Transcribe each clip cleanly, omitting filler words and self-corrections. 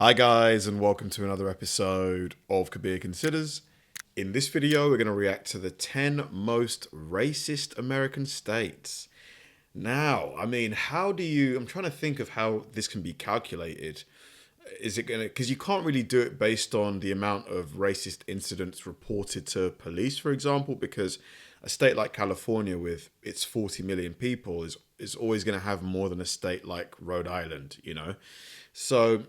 Hi guys, and welcome to another episode of Kabir Considers. In this video, we're going to react to the 10 most racist American states. Now, I'm trying to think of how this can be calculated. Is it going to, because you can't really do it based on the amount of racist incidents reported to police, for example, because a state like California with its 40 million people is always going to have more than a state like Rhode Island, you know? So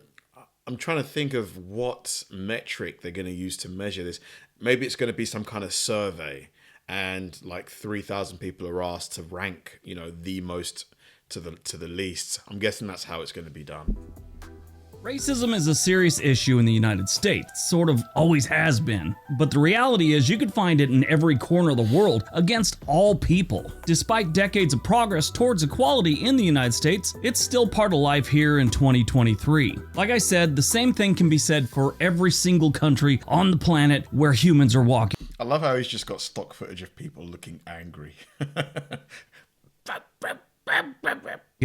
I'm trying to think of what metric they're going to use to measure this. Maybe it's going to be some kind of survey and like 3,000 people are asked to rank, you know, the most to the least. I'm guessing that's how it's going to be done. Racism is a serious issue in the United States, sort of always has been. But the reality is you could find it in every corner of the world against all people. Despite decades of progress towards equality in the United States, it's still part of life here in 2023. Like I said, the same thing can be said for every single country on the planet where humans are walking I love how he's just got stock footage of people looking angry.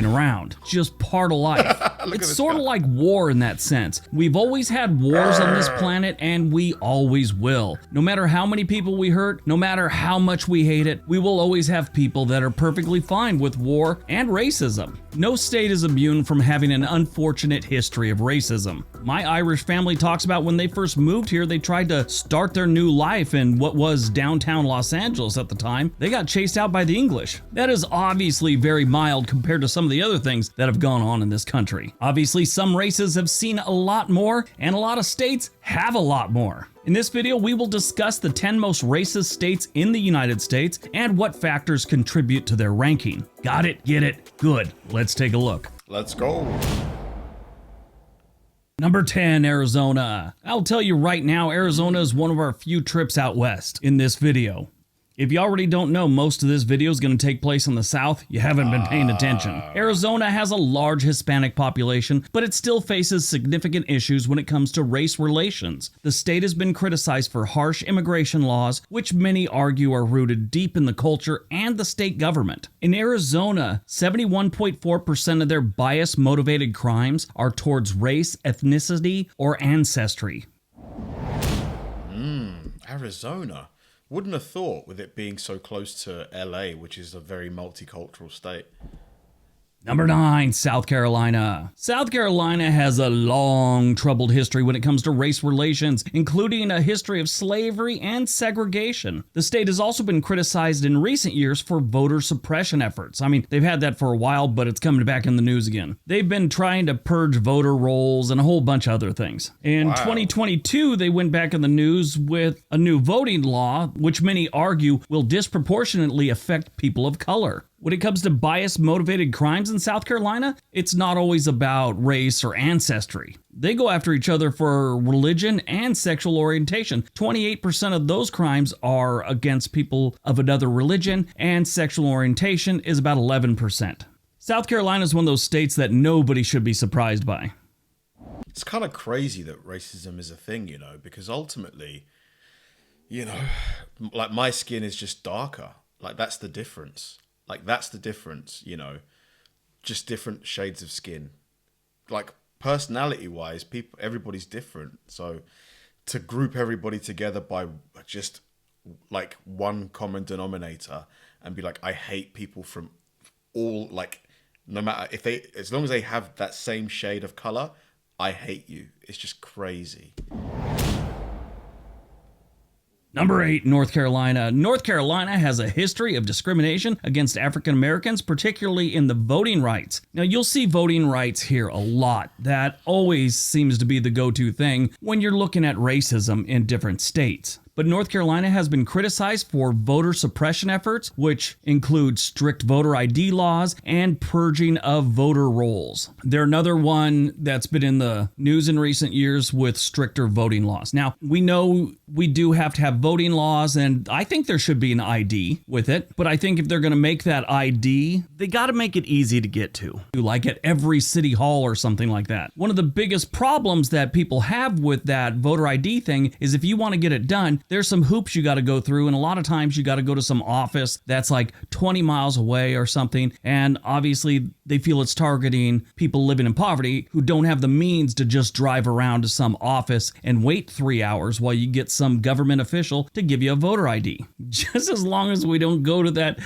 around. Just part of life. It's sort of like war in that sense. We've always had wars on this planet and we always will. No matter how many people we hurt, no matter how much we hate it, we will always have people that are perfectly fine with war and racism. No state is immune from having an unfortunate history of racism. My Irish family talks about when they first moved here, they tried to start their new life in what was downtown Los Angeles at the time. They got chased out by the English. That is obviously very mild compared to some of the other things that have gone on in this country. Obviously, some races have seen a lot more, and a lot of states have a lot more. In this video, we will discuss the 10 most racist states in the United States and what factors contribute to their ranking. Got it? Get it? Good. Let's take a look. Let's go. Number 10, Arizona. I'll tell you right now, Arizona is one of our few trips out west in this video. If you already don't know, most of this video is going to take place in the South. You haven't been paying attention. Arizona has a large Hispanic population, but it still faces significant issues when it comes to race relations. The state has been criticized for harsh immigration laws, which many argue are rooted deep in the culture and the state government. In Arizona, 71.4% of their bias-motivated crimes are towards race, ethnicity, or ancestry. Arizona. Wouldn't have thought with it being so close to LA, which is a very multicultural state. Number 9, South Carolina. South Carolina has a long, troubled history when it comes to race relations, including a history of slavery and segregation. The state has also been criticized in recent years for voter suppression efforts. I mean, they've had that for a while, but it's coming back in the news again. They've been trying to purge voter rolls and a whole bunch of other things. In 2022, they went back in the news with a new voting law, which many argue will disproportionately affect people of color. When it comes to bias-motivated crimes in South Carolina, it's not always about race or ancestry. They go after each other for religion and sexual orientation. 28% of those crimes are against people of another religion, and sexual orientation is about 11%. South Carolina is one of those states that nobody should be surprised by. It's kind of crazy that racism is a thing, you know, because ultimately, you know, like my skin is just darker. Like that's the difference. You know, just different shades of skin. Like personality-wise, everybody's different. So to group everybody together by just like one common denominator and be like, I hate people from all, like, no matter if they, as long as they have that same shade of color, I hate you. It's just crazy. Number 8, North Carolina. North Carolina has a history of discrimination against African Americans, particularly in the voting rights. Now, you'll see voting rights here a lot. That always seems to be the go-to thing when you're looking at racism in different states. But North Carolina has been criticized for voter suppression efforts, which include strict voter ID laws and purging of voter rolls. They're another one that's been in the news in recent years with stricter voting laws. Now, we know we do have to have voting laws, and I think there should be an ID with it, but I think if they're going to make that ID, they got to make it easy to get to, like at every city hall or something like that. One of the biggest problems that people have with that voter ID thing is if you want to get it done, there's some hoops you got to go through, and a lot of times you got to go to some office that's like 20 miles away or something, and obviously they feel it's targeting people living in poverty who don't have the means to just drive around to some office and wait 3 hours while you get some government official to give you a voter ID. Just as long as we don't go to that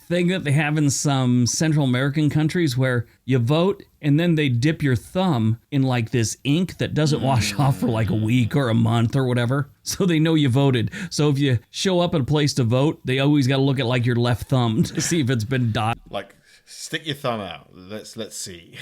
thing that they have in some Central American countries where you vote and then they dip your thumb in like this ink that doesn't wash off for like a week or a month or whatever, so they know you voted. So if you show up at a place to vote, they always got to look at like your left thumb to see if it's been dyed. Like, stick your thumb out. Let's see.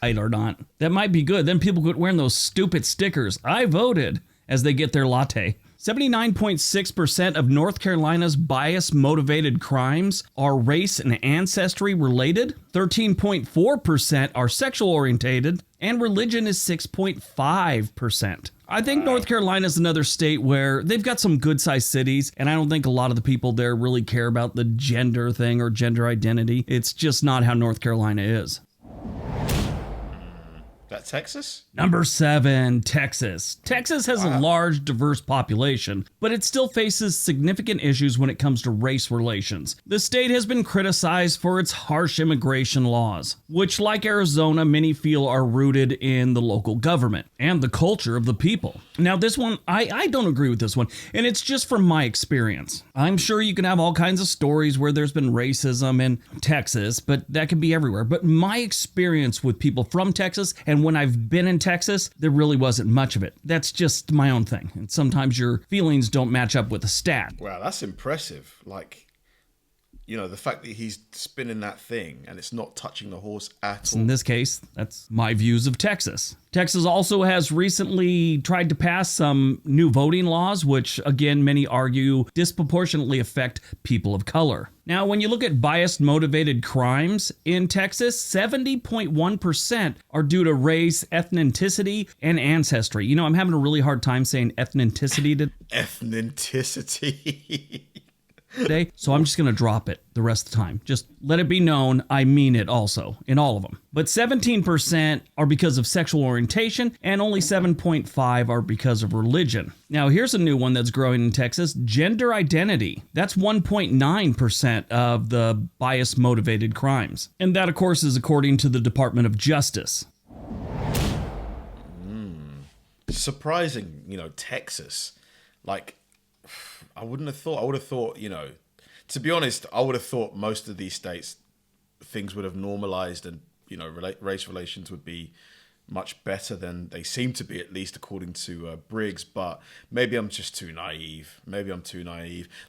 Or not. That might be good. Then people quit wearing those stupid stickers, "I voted," as they get their latte. 79.6% of North Carolina's bias-motivated crimes are race and ancestry related. 13.4% are sexual orientated, and religion is 6.5%. I think North Carolina is another state where they've got some good-sized cities, and I don't think a lot of the people there really care about the gender thing or gender identity. It's just not how North Carolina is. That Texas? Number 7, Texas. Texas has a large, diverse population, but it still faces significant issues when it comes to race relations. The state has been criticized for its harsh immigration laws, which, like Arizona, many feel are rooted in the local government and the culture of the people. Now, this one, I don't agree with this one, and it's just from my experience. I'm sure you can have all kinds of stories where there's been racism in Texas, but that can be everywhere. But my experience with people from Texas, and when I've been in Texas, there really wasn't much of it. That's just my own thing. And sometimes your feelings don't match up with a stat. Wow, that's impressive. Like, you know, the fact that he's spinning that thing and it's not touching the horse at all. In this case, that's my views of Texas. Texas also has recently tried to pass some new voting laws, which, again, many argue disproportionately affect people of color. Now, when you look at bias-motivated crimes in Texas, 70.1% are due to race, ethnicity, and ancestry. You know, I'm having a really hard time saying ethnicity today. Ethnicity. So I'm just going to drop it the rest of the time. Just let it be known I mean it also in all of them. But 17% are because of sexual orientation, and only 7.5% are because of religion. Now, here's a new one that's growing in Texas: gender identity. That's 1.9% of the bias-motivated crimes. And that, of course, is according to the Department of Justice. Surprising, you know, Texas. Like, I would have thought, you know, to be honest, I would have thought most of these states, things would have normalized and, you know, race relations would be much better than they seem to be, at least according to Briggs. But maybe I'm just too naive.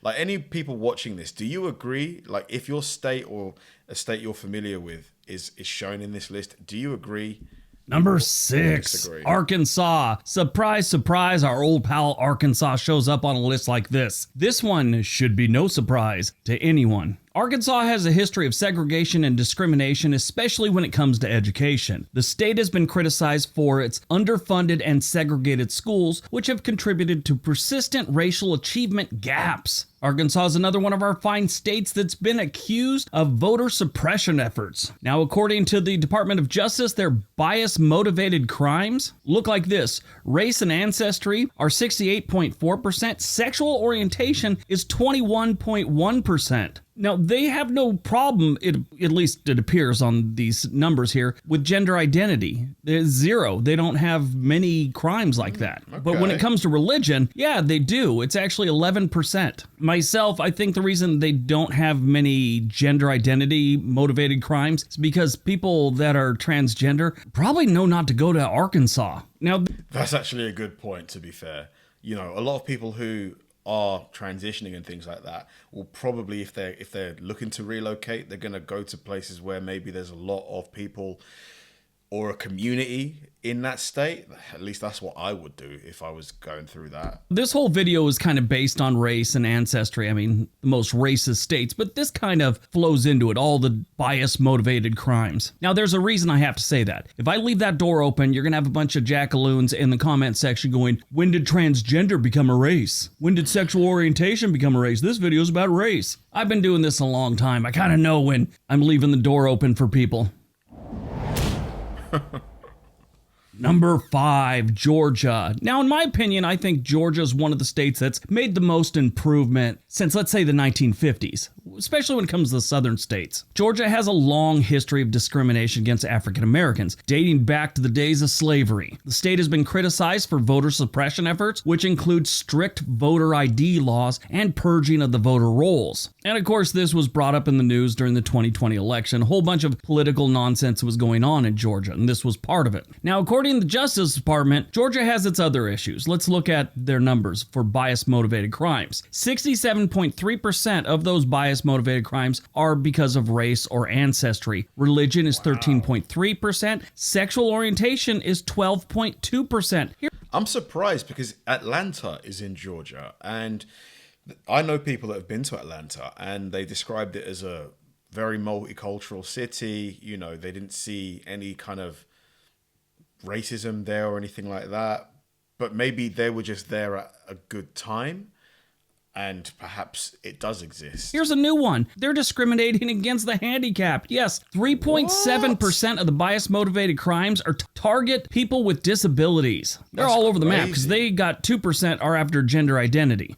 Like, any people watching this, do you agree? Like, if your state or a state you're familiar with is shown in this list, do you agree? Number 6, Arkansas. Surprise, surprise, our old pal Arkansas shows up on a list like this. This one should be no surprise to anyone. Arkansas has a history of segregation and discrimination, especially when it comes to education. The state has been criticized for its underfunded and segregated schools, which have contributed to persistent racial achievement gaps. Arkansas is another one of our fine states that's been accused of voter suppression efforts. Now, according to the Department of Justice, their bias-motivated crimes look like this. Race and ancestry are 68.4%. Sexual orientation is 21.1%. Now, they have no problem, at least it appears on these numbers here, with gender identity. There's 0. They don't have many crimes like that. Okay. But when it comes to religion, yeah, they do. It's actually 11%. Myself, I think the reason they don't have many gender identity motivated crimes is because people that are transgender probably know not to go to Arkansas. Now, that's actually a good point, to be fair. You know, a lot of people who are transitioning and things like that will probably, if they're looking to relocate, they're going to go to places where maybe there's a lot of people or a community in that state. At least that's what I would do if I was going through that. This whole video is kind of based on race and ancestry. I mean, the most racist states, but this kind of flows into it, all the bias-motivated crimes. Now, there's a reason I have to say that. If I leave that door open, you're going to have a bunch of jackaloons in the comment section going, when did transgender become a race? When did sexual orientation become a race? This video is about race. I've been doing this a long time. I kind of know when I'm leaving the door open for people. Number 5, Georgia. Now, in my opinion, I think Georgia is one of the states that's made the most improvement since, let's say, the 1950s, especially when it comes to the southern states. Georgia has a long history of discrimination against African Americans, dating back to the days of slavery. The state has been criticized for voter suppression efforts, which include strict voter ID laws and purging of the voter rolls. And of course, this was brought up in the news during the 2020 election. A whole bunch of political nonsense was going on in Georgia, and this was part of it. Now, according to the Justice Department, Georgia has its other issues. Let's look at their numbers for bias-motivated crimes. 67.3% of those bias-motivated crimes are because of race or ancestry. Religion is 13.3%. Sexual orientation is 12.2%. I'm surprised because Atlanta is in Georgia, and I know people that have been to Atlanta, and they described it as a very multicultural city. You know, they didn't see any kind of racism there or anything like that, but maybe they were just there at a good time, and perhaps it does exist. Here's a new one. They're discriminating against the handicapped. Yes, 3.7% of the bias-motivated crimes are target people with disabilities. They're all over the map because they got 2% are after gender identity.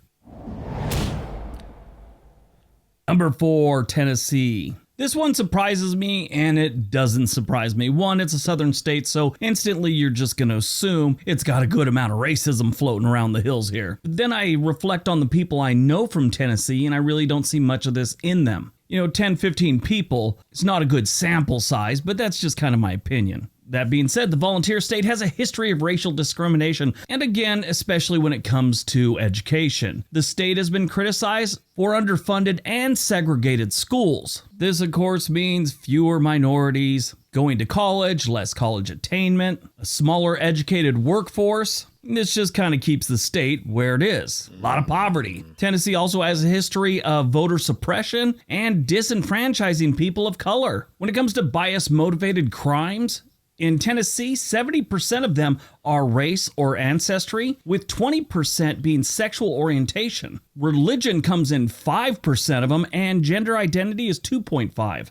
Number 4, Tennessee. This one surprises me, and it doesn't surprise me. One, it's a southern state, so instantly you're just going to assume it's got a good amount of racism floating around the hills here. But then I reflect on the people I know from Tennessee, and I really don't see much of this in them. You know, 10, 15 people, it's not a good sample size, but that's just kind of my opinion. That being said, the volunteer state has a history of racial discrimination, and again, especially when it comes to education. The state has been criticized for underfunded and segregated schools. This, of course, means fewer minorities going to college, less college attainment, a smaller educated workforce. This just kind of keeps the state where it is. A lot of poverty. Tennessee also has a history of voter suppression and disenfranchising people of color. When it comes to bias-motivated crimes, in Tennessee, 70% of them are race or ancestry, with 20% being sexual orientation. Religion comes in 5% of them, and gender identity is 2.5%.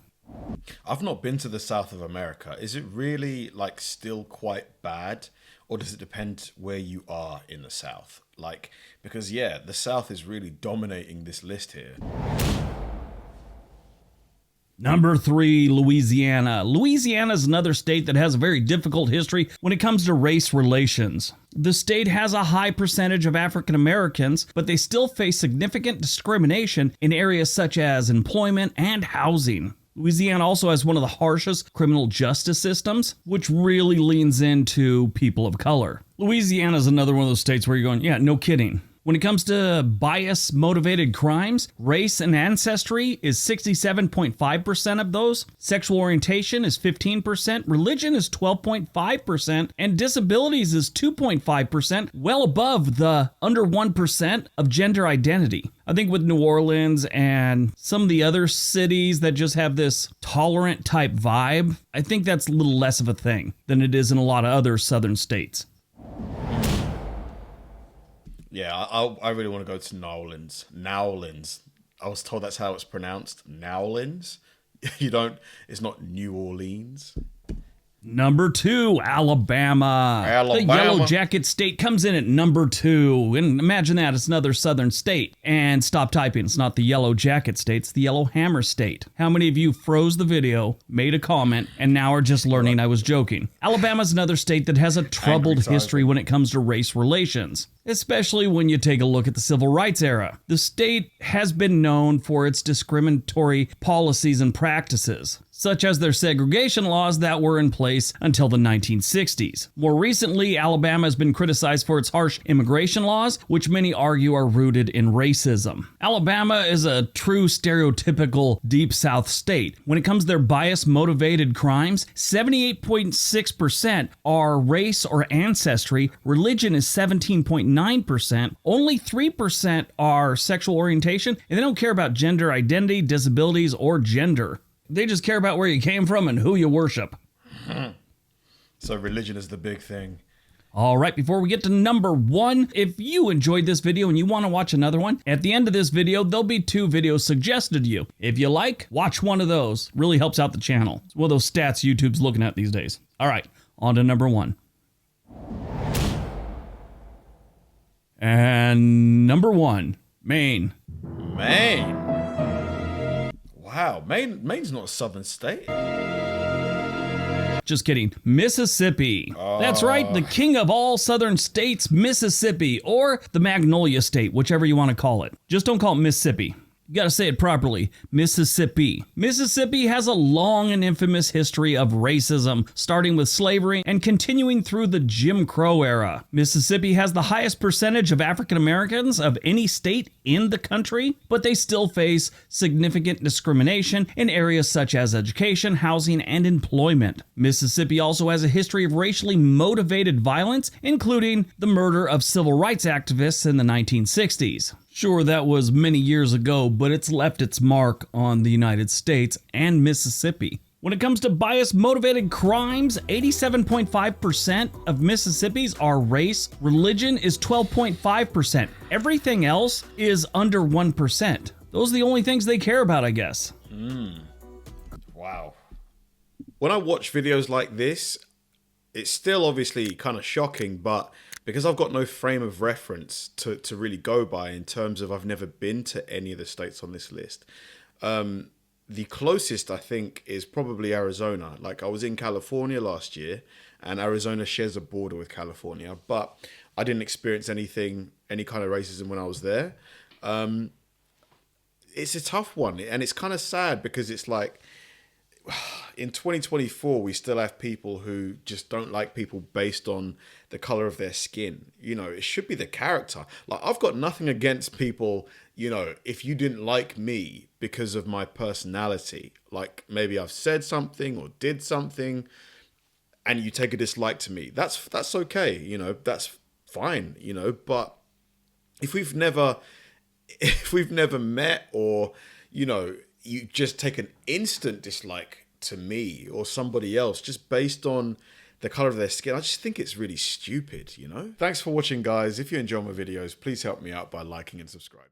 I've not been to the South of America. Is it really like still quite bad, or does it depend where you are in the South? Like, because yeah, the South is really dominating this list here. Number 3, Louisiana. Louisiana is another state that has a very difficult history when it comes to race relations. The state has a high percentage of African Americans, but they still face significant discrimination in areas such as employment and housing. Louisiana also has one of the harshest criminal justice systems, which really leans into people of color. Louisiana is another one of those states where you're going, yeah, no kidding. When it comes to bias-motivated crimes, race and ancestry is 67.5% of those, sexual orientation is 15%, religion is 12.5%, and disabilities is 2.5%, well above the under 1% of gender identity. I think with New Orleans and some of the other cities that just have this tolerant type vibe, I think that's a little less of a thing than it is in a lot of other southern states. Yeah, I really want to go to Nowlands. Nowlands. I was told that's how it's pronounced. Nowlands. It's not New Orleans. Number 2, Alabama. The Yellow Jacket state comes in at number 2. And imagine that, it's another southern state. And stop typing, it's not the Yellow Jacket state, it's the Yellow Hammer state. How many of you froze the video, made a comment, and now are just learning I was joking? Alabama's another state that has a troubled history when it comes to race relations, especially when you take a look at the civil rights era. The state has been known for its discriminatory policies and practices, such as their segregation laws that were in place until the 1960s. More recently, Alabama has been criticized for its harsh immigration laws, which many argue are rooted in racism. Alabama is a true stereotypical Deep South state. When it comes to their bias-motivated crimes, 78.6% are race or ancestry, religion is 17.9%, only 3% are sexual orientation, and they don't care about gender identity, disabilities, or gender. They just care about where you came from and who you worship. So religion is the big thing. All right, before we get to number 1, if you enjoyed this video and you want to watch another one, at the end of this video, there'll be 2 videos suggested to you. If you like, watch one of those. Really helps out the channel. It's one of those stats YouTube's looking at these days. All right, on to number 1. And number 1, Maine. Maine. Wow, Maine's not a southern state. Just kidding. Mississippi. That's right, the king of all southern states, Mississippi, or the Magnolia State, whichever you want to call it. Just don't call it Mississippi. You gotta say it properly. Mississippi. Mississippi has a long and infamous history of racism, starting with slavery and continuing through the Jim Crow era. Mississippi has the highest percentage of African Americans of any state in the country, but they still face significant discrimination in areas such as education, housing, and employment. Mississippi also has a history of racially motivated violence, including the murder of civil rights activists in the 1960s. Sure, that was many years ago, but it's left its mark on the United States and Mississippi. When it comes to bias-motivated crimes, 87.5% of Mississippi's are race. Religion is 12.5%. Everything else is under 1%. Those are the only things they care about, I guess. Wow. When I watch videos like this, it's still obviously kind of shocking, but because I've got no frame of reference to really go by in terms of I've never been to any of the states on this list, the closest I think is probably Arizona. Like, I was in California last year, and Arizona shares a border with California, but I didn't experience any kind of racism when I was there. It's a tough one, and it's kind of sad because it's like, in 2024, we still have people who just don't like people based on the color of their skin. You know, it should be the character. Like, I've got nothing against people, you know, if you didn't like me because of my personality, like maybe I've said something or did something and you take a dislike to me, that's okay. You know, that's fine, you know, but if we've never met, or, you know, you just take an instant dislike to me or somebody else just based on the color of their skin, I just think it's really stupid, you know? Thanks for watching, guys. If you enjoy my videos, please help me out by liking and subscribing.